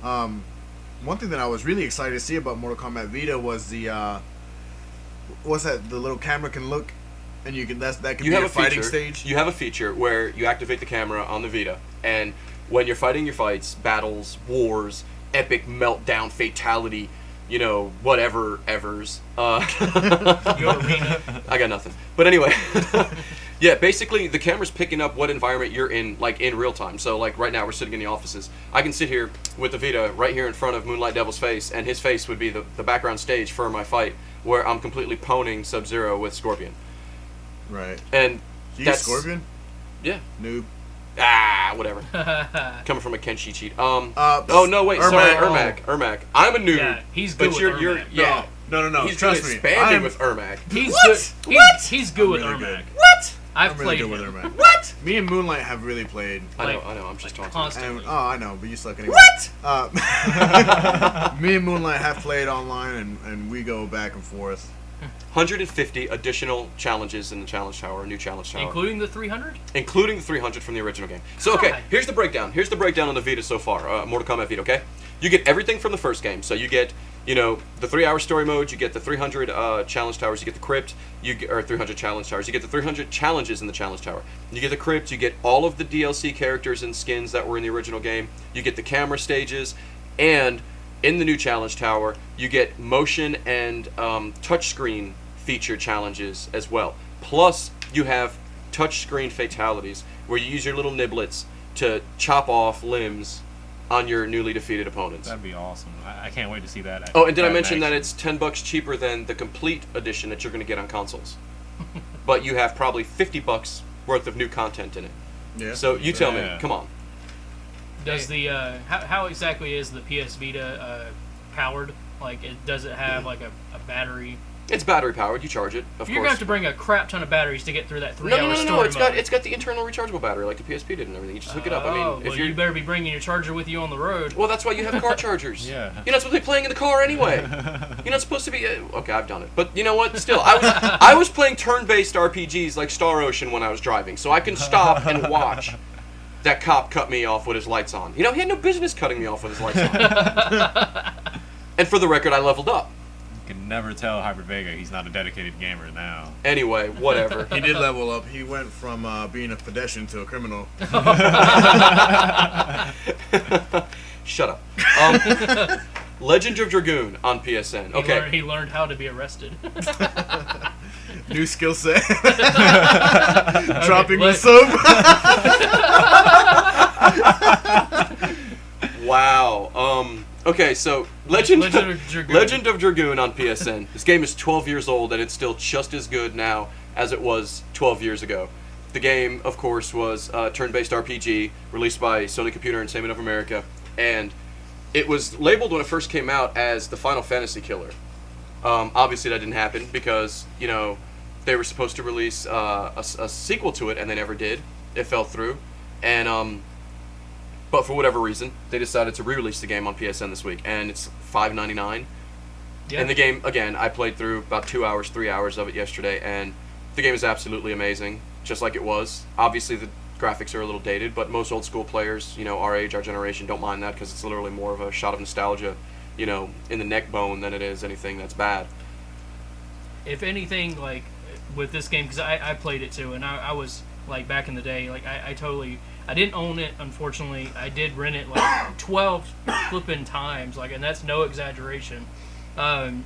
One thing that I was really excited to see about Mortal Kombat Vita was the what's that? The little camera can look, and you can that can You be have a a fighting feature. stage. You have a feature where you activate the camera on the Vita, and when you're fighting your fights, battles, wars, epic meltdown, fatality, whatever evers. Your arena. I got nothing. But anyway, yeah, basically the camera's picking up what environment you're in, like in real time. So like right now we're sitting in the offices. I can sit here with the Vita right here in front of Moonlight Devil's face, and his face would be the background stage for my fight, where I'm completely poning Sub-Zero with Scorpion. Right. And You use that's Scorpion? Yeah. Noob. Whatever. Coming from a Kenshi cheat. Oh no, wait, sorry, Ermac. I'm a noob. Yeah, he's good but with you're Ermac. yeah. No. He's Trust really me. expanding with Ermac. He's What? good. He's good with really Ermac. good. What? I've I'm really played good him. with Ermac. What? Me and Moonlight have really played. I know. Like- I'm just talking. Constantly. And, I know, but you suck anyway. What? Me and Moonlight have played online, and we go back and forth. 150 additional challenges in the challenge tower, a new challenge tower, Including the 300? including the 300 from the original game. So okay, God. here's the breakdown. Here's the breakdown on the Vita so far. Mortal Kombat Vita. Okay, you get everything from the first game. So you get you know, the 3-hour story mode, you get the 300 challenge towers, you get the crypt, or 300 challenge towers, you get the 300 challenges in the challenge tower. You get the crypt, you get all of the DLC characters and skins that were in the original game, you get the camera stages, and in the new challenge tower, you get motion and touchscreen feature challenges as well. Plus, you have touchscreen fatalities, where you use your little niblets to chop off limbs on your newly defeated opponents. That'd be awesome. I can't wait to see that. Oh, and did I that in mention that action. it's $10 cheaper than the complete edition that you're going to get on consoles? But you have probably $50 worth of new content in it. Yeah. So you tell me, Yeah. come on. Does the how exactly is the PS Vita powered? Like, does it have like a battery? It's battery powered. You charge it, of You're gonna course. have to bring a crap ton of batteries to get through that 3-hour story No. It's mode. got the internal rechargeable battery like the PSP did and everything. You just hook it up. I mean, Oh, if well, you're you better be bringing your charger with you on the road. well, that's why you have car chargers. Yeah. You're not supposed to be playing in the car anyway. You're not supposed to be. Okay, I've done it, but you know what? Still, I was playing turn-based RPGs like Star Ocean when I was driving, so I can stop and watch that cop cut me off with his lights on. You know, he had no business cutting me off with his lights on. And for the record, I leveled up. You can never tell Hyper Vega he's not a dedicated gamer now. Anyway, whatever. He did level up. He went from being a pedestrian to a criminal. Shut up. Legend of Dragoon on PSN. Okay. He learned how to be arrested. New skill set. Dropping let- the soap. Wow. Okay, so Legend of Dragoon. Legend of Dragoon on PSN. This game is 12 years old, and it's still just as good now as it was 12 years ago. The game, of course, was a turn-based RPG released by Sony Computer Entertainment of America, and it was labeled when it first came out as the Final Fantasy killer. Obviously, that didn't happen because, you know, they were supposed to release a sequel to it, and they never did. It fell through, and but for whatever reason, they decided to re-release the game on PSN this week, and it's $5.99. Yeah. And the game, again, I played through about 3 hours of it yesterday, and the game is absolutely amazing, just like it was. Obviously, the graphics are a little dated, but most old school players, you know, our age, our generation, don't mind that because it's literally more of a shot of nostalgia, you know, in the neck bone than it is anything that's bad. If anything, like with this game, because I played it too, and I was like back in the day, like I didn't own it, unfortunately. I did rent it like 12 flipping times, like, and that's no exaggeration. And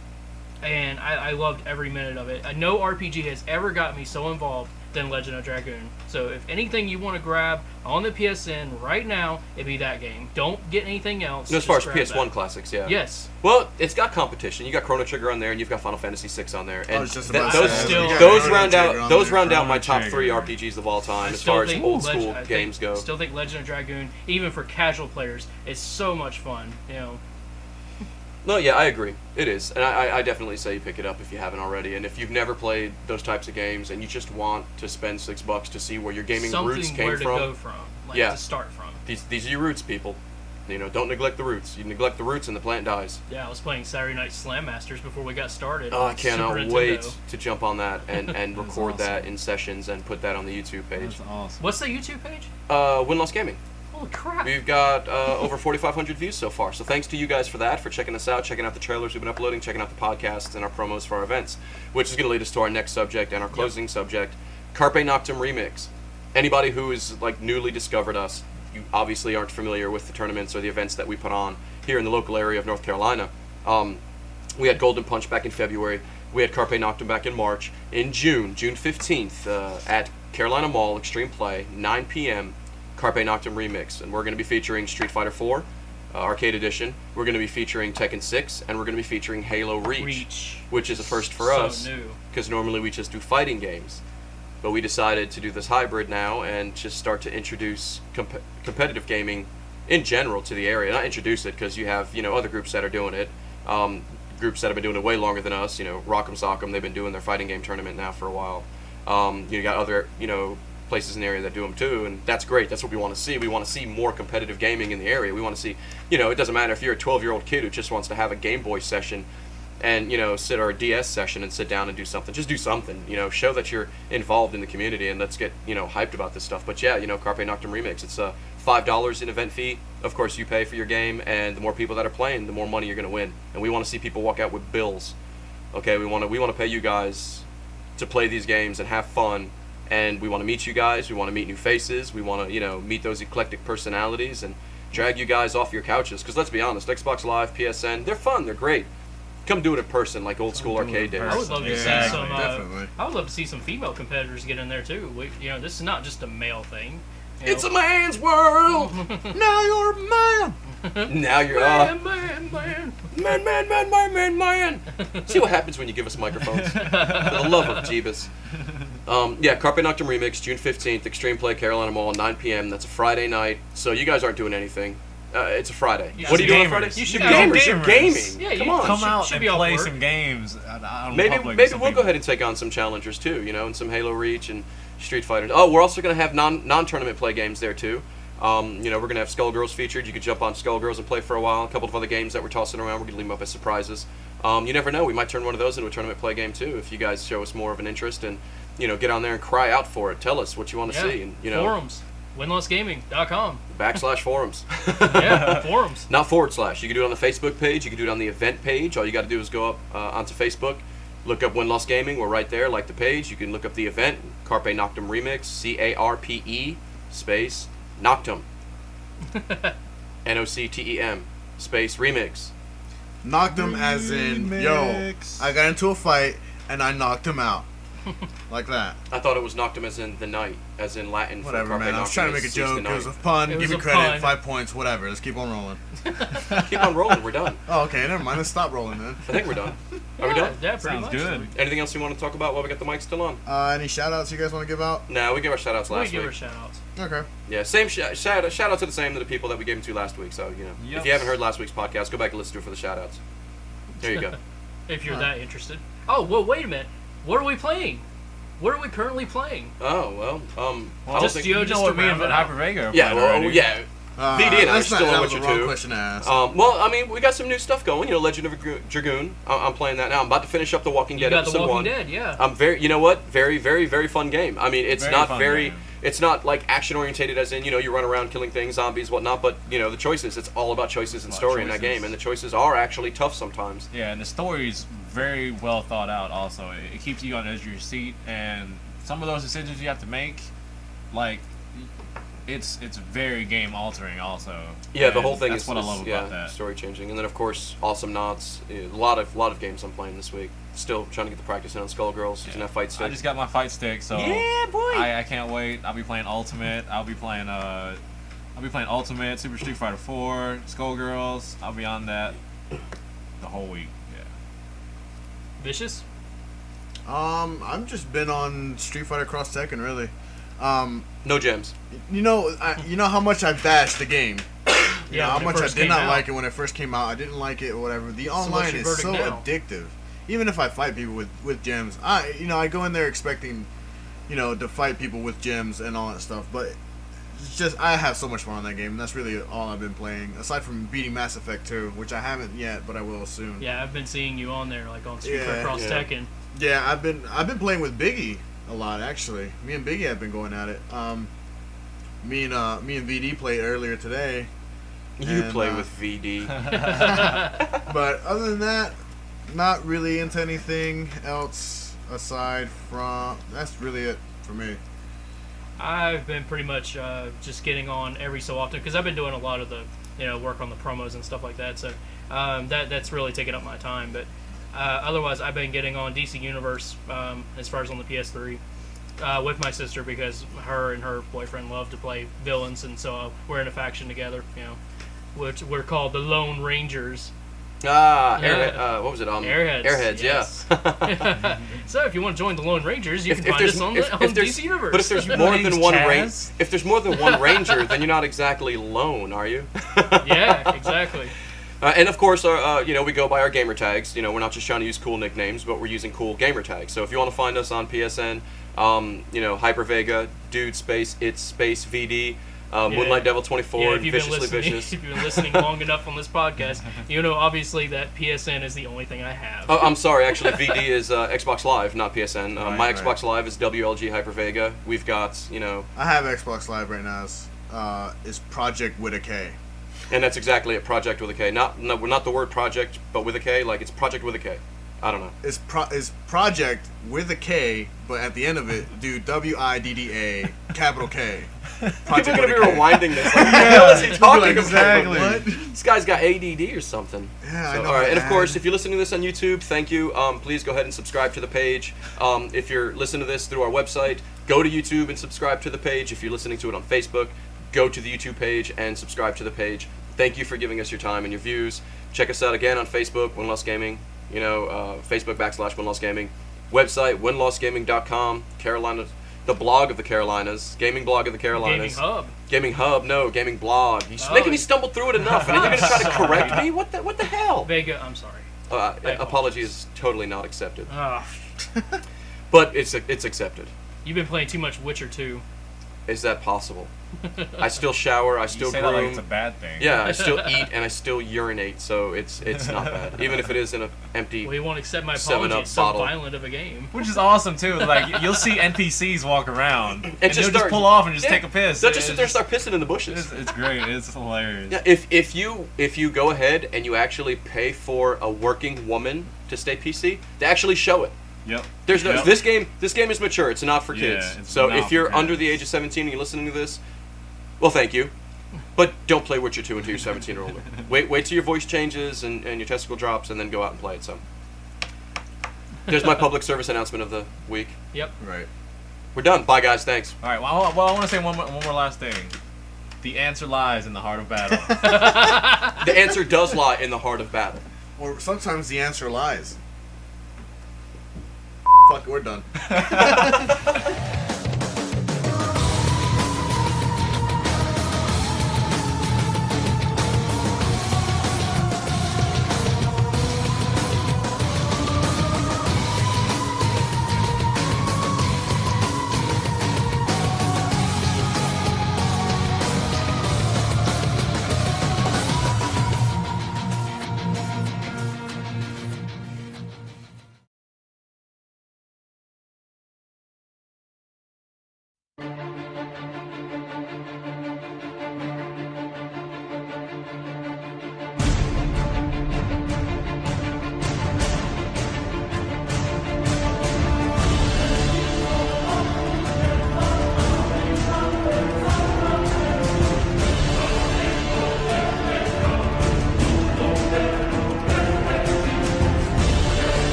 I loved every minute of it. No RPG has ever got me so involved than Legend of Dragoon. So if anything you want to grab on the PSN right now, it'd be that game. Don't get anything else. And as far as just grab PS1 that. classics, yeah. Yes. Well, it's got competition. You got Chrono Trigger on there, and you've got Final Fantasy VI on there, and was just th- about to those say, you got those Chrono round Trigger out on those there. round out my Chrono top 3 Trigger. RPGs of all time I as still far as think old school I games go. still think Legend of Dragoon, even for casual players, is so much fun. You know, No, yeah, I agree. It is, and I definitely say you pick it up if you haven't already. And if you've never played those types of games and you just want to spend $6 to see where your gaming something roots where came to from, go from, like Yeah. to start from. these are your roots, people. You know, don't neglect the roots. You neglect the roots and the plant dies. Yeah, I was playing Saturday Night Slam Masters before we got started. Oh, I on Super cannot Nintendo. wait to jump on that and That's record that awesome. in sessions and put that on the YouTube page. That's awesome. What's the YouTube page? Win-Loss Gaming. Holy crap! We've got over 4,500 views so far. So thanks to you guys for that, for checking us out, checking out the trailers we've been uploading, checking out the podcasts and our promos for our events, which is going to lead us to our next subject and our closing subject, Carpe Noctem Remix. Anybody who is like newly discovered us, you obviously aren't familiar with the tournaments or the events that we put on here in the local area of North Carolina. We had Golden Punch back in February. We had Carpe Noctem back in March. In June 15th, at Carolina Mall, Xtreme Play, 9 p.m., Carpe Noctem Remix. And we're going to be featuring Street Fighter 4, Arcade Edition. We're going to be featuring Tekken 6, and we're going to be featuring Halo Reach, which is a first for So us, new. because normally we just do fighting games. But we decided to do this hybrid now and just start to introduce competitive gaming in general to the area. Not introduce it because you have, you know, other groups that are doing it. Groups that have been doing it way longer than us. You know, Rock'em Sock'em, they've been doing their fighting game tournament now for a while. You got other, you know, places in the area that do them too, and that's great. That's what we want to see. We want to see more competitive gaming in the area. We want to see, you know, it doesn't matter if you're a 12-year-old kid who just wants to have a Game Boy session and, you know, or a DS session and sit down and do something. Just do something, you know, show that you're involved in the community, and let's get, you know, hyped about this stuff. But yeah, you know, Carpe Noctem Remix, it's $5 in event fee. Of course, you pay for your game, and the more people that are playing, the more money you're going to win. And we want to see people walk out with bills. Okay, we want to pay you guys to play these games and have fun, and we want to meet you guys. We want to meet new faces. We want to, meet those eclectic personalities and drag you guys off your couches. Because let's be honest, Xbox Live, PSN, they're fun. They're great. Come do it in person, like old school arcade days. I would love to see some. definitely. I would love to see some female competitors get in there too. This is not just a male thing. It's a man's world. Now you're a man. Now you're man. man. See what happens when you give us microphones. For the love of Jeebus. Carpe Noctem Remix, June 15th, Xtreme Play Carolina Mall, 9 p.m. That's a Friday night, so you guys aren't doing anything. It's a Friday. Yeah, what are you doing on gamers. Friday? You should You're be gamers. You're gamers. gaming. Yeah, Come you on. Come out should and be off play work. some games. Out Maybe in public with maybe some we'll go people. ahead and take on some challengers too, and some Halo Reach and Street Fighter. Oh, we're also going to have non-tournament play games there too. We're going to have Skullgirls featured. You could jump on Skullgirls and play for a while. A couple of other games that we're tossing around. We're going to leave them up as surprises. You never know. We might turn one of those into a tournament play game too if you guys show us more of an interest and, get on there and cry out for it. Tell us what you want to see. And, Forums. winlessgaming.com. /forums. Yeah, forums. Not /. You can do it on the Facebook page. You can do it on the event page. All you got to do is go up onto Facebook, look up Win Loss Gaming. We're right there. Like the page. You can look up the event, Carpe Noctem Remix, CARPE space Noctem, NOCTEM space Remix. Knocked him as in, Remix. I got into a fight and I knocked him out. Like that. I thought it was Noctem as in the night, as in Latin. for Whatever, Carpe man. I was Noctem trying to is make a seize the joke. It was a night. pun. It Give was me a credit. pun. 5 points. Whatever. Let's keep on rolling. Keep on rolling. We're done. Oh, okay. Never mind. Let's stop rolling then. I think we're done. Are we done? Yeah, pretty Sounds much. good. Anything else you want to talk about while we got the mics still on? Any shout outs you guys want to give out? No, we gave our shout outs We last give her week. shout outs. Okay. Yeah, same shout out to the same to the people that we gave them to last week. So, Yep. if you haven't heard last week's podcast, go back and listen to it for the shout outs. There you go. If you're Alright. that interested. Oh, well, wait a minute. What are we playing? What are we currently playing? Oh, well, I don't Just think... you know, You just know to what me and round it out. Hyper Vega are Yeah, playing well, already. yeah. VD and I that's still not, on that was Witcher the wrong 2. question to ask. Well, I mean, we got some new stuff going. Legend of Dragoon. I'm playing that now. I'm about to finish up The Walking You Dead got episode The Walking 1. Dead, yeah. I'm very, very, very, very fun game. I mean, it's Very not fun very, game. it's not like action orientated as in, you run around killing things, zombies, whatnot, but, the choices, it's all about choices and About story in that choices. game, and the choices are actually tough sometimes. Yeah, and the story's very well thought out also. It keeps you on the edge of your seat, and some of those decisions you have to make, like, it's very game altering also. Yeah, the And whole thing that's is what I love yeah, about that. story changing. And then, of course, Awesome Knots. A lot of games I'm playing this week. Still trying to get the practice in on Skullgirls, using that fight stick. I just got my fight stick, so Yeah, boy! I can't wait. I'll be playing Ultimate. I'll be playing Ultimate, Super Street Fighter 4, Skullgirls. I'll be on that the whole week. Yeah. Vicious? I've just been on Street Fighter Cross Tekken, really. No gems. You know how much I bashed the game. You Yeah, know how when it much I first did came not out. like it when it first came out. I didn't like it or whatever. The what's online your is verdict so now? addictive. Even if I fight people with gems, I go in there expecting, to fight people with gems and all that stuff. But it's just I have so much fun on that game. And that's really all I've been playing, aside from beating Mass Effect 2, which I haven't yet, but I will soon. Yeah, I've been seeing you on there, like on Street Yeah, Fighter Cross yeah. Tekken. Yeah, I've been playing with Biggie a lot actually. Me and Biggie have been going at it. Me and VD played earlier today. You And, play with VD. But other than that, not really into anything else aside from that's really it for me. I've been pretty much just getting on every so often because I've been doing a lot of the work on the promos and stuff like that. So that's really taken up my time. But otherwise, I've been getting on DC Universe as far as on the PS3 with my sister because her and her boyfriend love to play villains, and so we're in a faction together. Which we're called the Lone Rangers. Airhead. What was it? Airheads. Airheads. Yes. Yeah. So if you want to join the Lone Rangers, you can find us on DC Universe. But if there's Your more name's than one Chaz? if there's more than one ranger, then you're not exactly lone, are you? Yeah, exactly. And of course, we go by our gamer tags. We're not just trying to use cool nicknames, but we're using cool gamer tags. So if you want to find us on PSN, Hyper Vega, Dude Space, It's Space VD, Moonlight Devil 24, Yeah, and Viciously Vicious. if you've been listening long enough on this podcast, obviously that PSN is the only thing I have. Oh, I'm sorry. Actually, VD is Xbox Live, not PSN. My Right. Xbox Live is WLG Hyper Vega. We've got, I have Xbox Live right now as is Project with a K. And that's exactly it. Project with a K. Not the word project, but with a K. Like it's Project with a K. I don't know. It's Project with a K, but at the end of it, do WIDDA capital K. People are gonna be with a K. rewinding this. Like, what the hell is he talking about? Exactly. What? This guy's got ADD or something. Yeah, I So, know. all right, and of man. course, if you're listening to this on YouTube, thank you. Please go ahead and subscribe to the page. If you're listening to this through our website, go to YouTube and subscribe to the page. If you're listening to it on Facebook, go to the YouTube page and subscribe to the page. Thank you for giving us your time and your views. Check us out again on Facebook, Win Loss Gaming. You know, Facebook / Win Loss Gaming. Website, winlossgaming.com. Carolina, the blog of the Carolinas. Gaming blog of the Carolinas. Gaming Hub. Gaming blog. He's making me stumble through it enough, and then you're gonna try to correct me? What the hell? Vega, I'm sorry. Apology is totally not accepted. Oh, But it's accepted. you've been playing too much Witcher 2. Is that possible? I still shower, I You still say that like groom. it's a bad thing. Yeah, I still eat and I still urinate, so it's not bad. Even if it is in an empty. Well, you won't accept my 7-Up apology. It's so bottle. violent of a game. Which is awesome too. Like you'll see NPCs walk around and just they'll start- just pull off and just yeah, take a piss. They'll just sit there and start pissing in the bushes. It's great. It's hilarious. Yeah, if you go ahead and you actually pay for a working woman to stay PC, they actually show it. Yep. There's no Yep. this game is mature. It's not for kids. Yeah, it's So not if you're for under kids. the age of 17 and you're listening to this, well, thank you. But don't play Witcher 2 until you're 17 or older. Wait till your voice changes and your testicle drops, and then go out and play it. So there's my public service announcement of the week. Yep. Right. We're done. Bye, guys. Thanks. All right. Well, I want to say one more last thing. The answer lies in the heart of battle. The answer does lie in the heart of battle. Or sometimes the answer lies. Fuck, we're done.